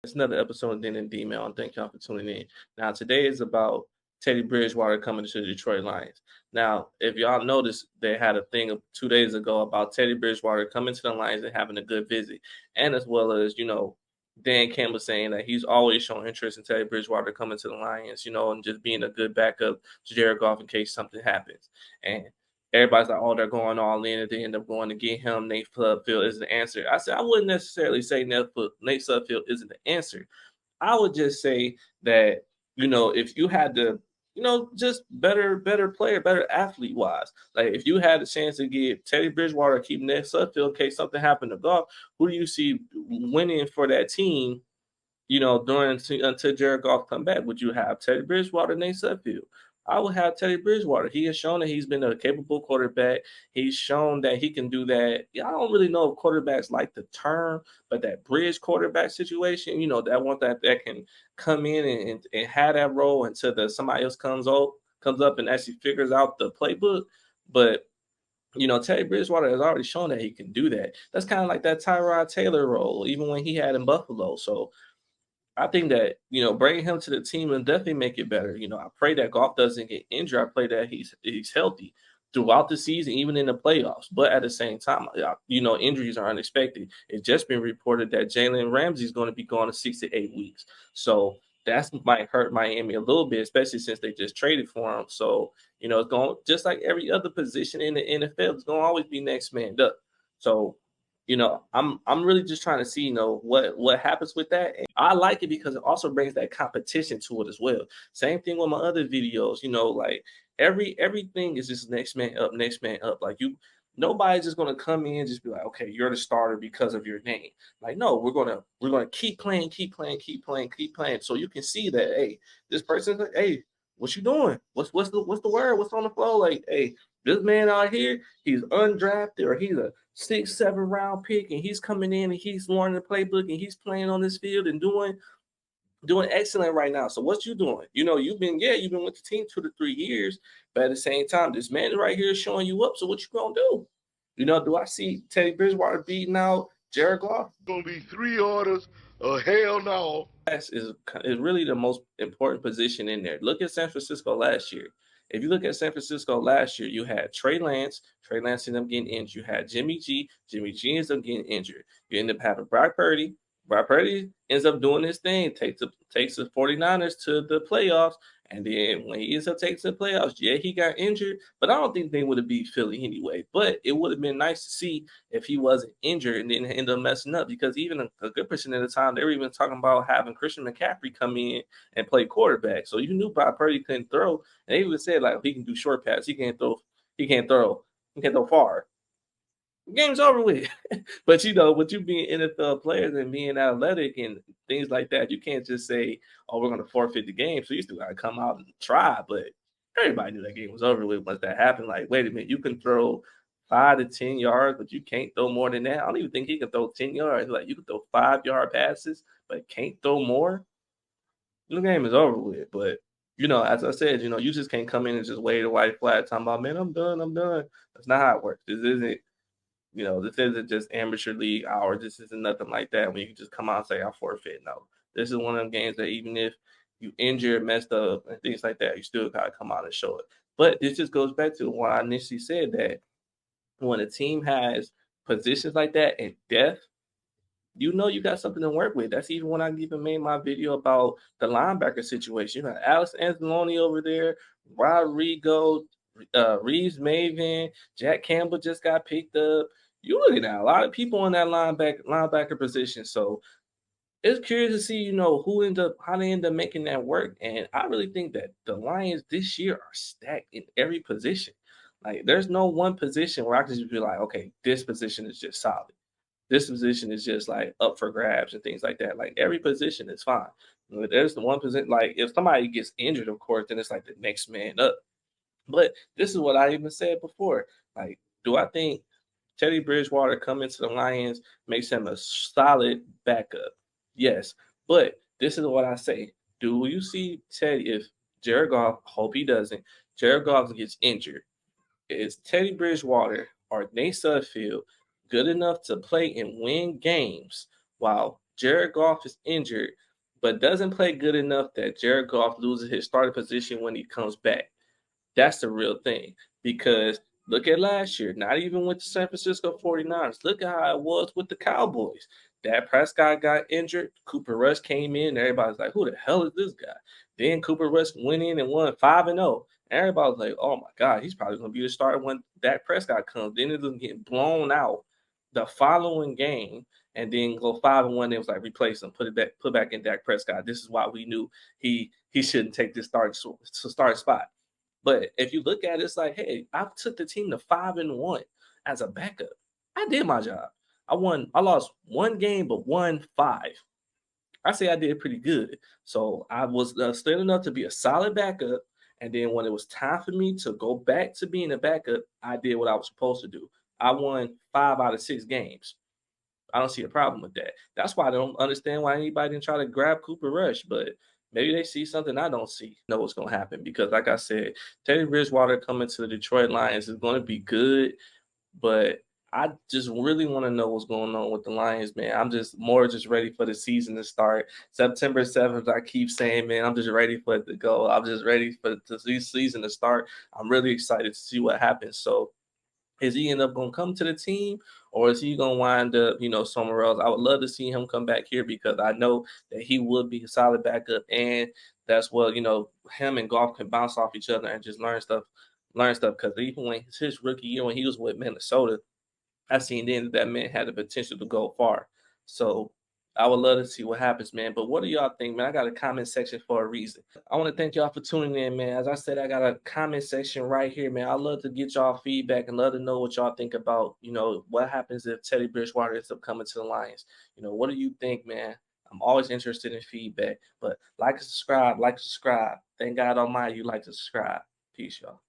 It's another episode of Den and D-Mail, and thank y'all for tuning in. Now, today is about Teddy Bridgewater coming to the Detroit Lions. Now, if y'all noticed, they had a thing 2 days ago about Teddy Bridgewater coming to the Lions and having a good visit, and as well as Dan Campbell saying that he's always shown interest in Teddy Bridgewater coming to the Lions, and just being a good backup to Jared Goff in case something happens. And everybody's like, oh, they're going all in, and they end up going to get him. Nate Sudfeld is the answer. I said I wouldn't necessarily say Nate Sudfeld isn't the answer. I would just say that if you had to, just better player, better athlete wise. Like if you had a chance to get Teddy Bridgewater, keep Nate Sudfeld in case something happened to Goff, who do you see winning for that team? Until Jared Goff come back, would you have Teddy Bridgewater, Nate Sudfeld? I would have Teddy Bridgewater. He has shown that he's been a capable quarterback. He's shown that he can do that. Yeah, I don't really know if quarterbacks like the term, but that bridge quarterback situation, that one that can come in and have that role until somebody else comes up and actually figures out the playbook. But Teddy Bridgewater has already shown that he can do that. That's kind of like that Tyrod Taylor role, even when he had in Buffalo. So I think that, bringing him to the team will definitely make it better. I pray that Goff doesn't get injured. I pray that he's healthy throughout the season, even in the playoffs. But at the same time, injuries are unexpected. It's just been reported that Jalen Ramsey is going to be gone to 6 to 8 weeks. So that might hurt Miami a little bit, especially since they just traded for him. So, it's going just like every other position in the NFL, it's going to always be next man up. So I'm really just trying to see, what happens with that. And I like it because it also brings that competition to it as well. Same thing with my other videos, like everything is just next man up, next man up. Like nobody's just gonna come in and just be like, okay, you're the starter because of your name. Like, no, we're gonna keep playing, keep playing, keep playing, keep playing. So you can see that, hey, this person's like, hey, what you doing? What's the word? What's on the flow? Like, hey, this man out here, he's undrafted or he's a 6, 7 round pick, and he's coming in and he's learning the playbook and he's playing on this field and doing excellent right now. So what you doing? You've been with the team 2 to 3 years, but at the same time, this man right here is showing you up. So what you gonna do? Do I see Teddy Bridgewater beating out Jared Goff? Gonna be 3 orders of hell no. Is really the most important position in there. Look at San Francisco last year. If you look at San Francisco last year, you had Trey Lance. Trey Lance ended up getting injured. You had Jimmy G. Jimmy G ends up getting injured. You end up having Brock Purdy. Brock Purdy ends up doing his thing, takes the 49ers to the playoffs. And then when he ends up taking the playoffs, yeah, he got injured, but I don't think they would have beat Philly anyway. But it would have been nice to see if he wasn't injured and didn't end up messing up, because even a good percent of the time, they were even talking about having Christian McCaffrey come in and play quarterback. So you knew Brock Purdy couldn't throw. And they even said, like, he can do short passes. He can't throw far. Game's over with. But with you being NFL players and being athletic and things like that, you can't just say, "Oh, we're going to forfeit the game." So you still got to come out and try. But everybody knew that game was over with once that happened. Like, wait a minute, you can throw 5 to 10 yards, but you can't throw more than that. I don't even think he can throw 10 yards. Like, you can throw 5 yard passes, but can't throw more. The game is over with. But as I said, you just can't come in and just wave a white flag talking about, man, I'm done, I'm done. That's not how it works. This isn't just amateur league hours. This isn't nothing like that when you can just come out and say, I forfeit. No, this is one of them games that even if you injured, messed up, and things like that, you still got to come out and show it. But this just goes back to what I initially said, that when a team has positions like that and depth, you got something to work with. That's even when I even made my video about the linebacker situation. You got Alex Anzalone over there, Rodrigo, Reeves Maven, Jack Campbell just got picked up. You looking at a lot of people in that linebacker position. So it's curious to see, how they end up making that work. And I really think that the Lions this year are stacked in every position. Like, there's no one position where I can just be like, okay, this position is just solid. This position is just like up for grabs and things like that. Like, every position is fine. There's the one position, like if somebody gets injured, of course, then it's like the next man up. But this is what I even said before. Like, do I think Teddy Bridgewater coming to the Lions makes him a solid backup? Yes. But this is what I say. Do you see Teddy, if Jared Goff, hope he doesn't, Jared Goff gets injured, is Teddy Bridgewater or Nate Sudfeld good enough to play and win games while Jared Goff is injured, but doesn't play good enough that Jared Goff loses his starting position when he comes back. That's the real thing. Because look at last year, not even with the San Francisco 49ers. Look at how it was with the Cowboys. Dak Prescott got injured. Cooper Rush came in. Everybody's like, who the hell is this guy? Then Cooper Rush went in and won 5-0. Everybody was like, oh my God, he's probably going to be the starter when Dak Prescott comes. Then it doesn't get blown out the following game and then go 5-1. It was like replace him, put back in Dak Prescott. This is why we knew he shouldn't take this start spot. But if you look at it, it's like, hey, I took the team to 5-1 as a backup. I did my job. I lost one game, but won five. I say I did pretty good. So I was still enough to be a solid backup. And then when it was time for me to go back to being a backup, I did what I was supposed to do. I won 5 out of 6 games. I don't see a problem with that. That's why I don't understand why anybody didn't try to grab Cooper Rush, but maybe they see something I don't see. Know what's gonna happen because, like I said, Teddy Bridgewater coming to the Detroit Lions is going to be good, but I just really want to know what's going on with the Lions, man. I'm just ready for the season to start. September 7th, I keep saying, man, I'm just ready for it to go. I'm just ready for the season to start. I'm really excited to see what happens. So is he end up gonna come to the team or is he gonna wind up, somewhere else? I would love to see him come back here because I know that he would be a solid backup and that's what, him and Golf can bounce off each other and just learn stuff. Because even when his rookie year when he was with Minnesota, I seen then that man had the potential to go far. So I would love to see what happens, man. But what do y'all think, man? I got a comment section for a reason. I want to thank y'all for tuning in, man. As I said, I got a comment section right here, man. I love to get y'all feedback and love to know what y'all think about, what happens if Teddy Bridgewater ends up coming to the Lions. What do you think, man? I'm always interested in feedback. But like and subscribe, like and subscribe. Thank God Almighty you like to subscribe. Peace, y'all.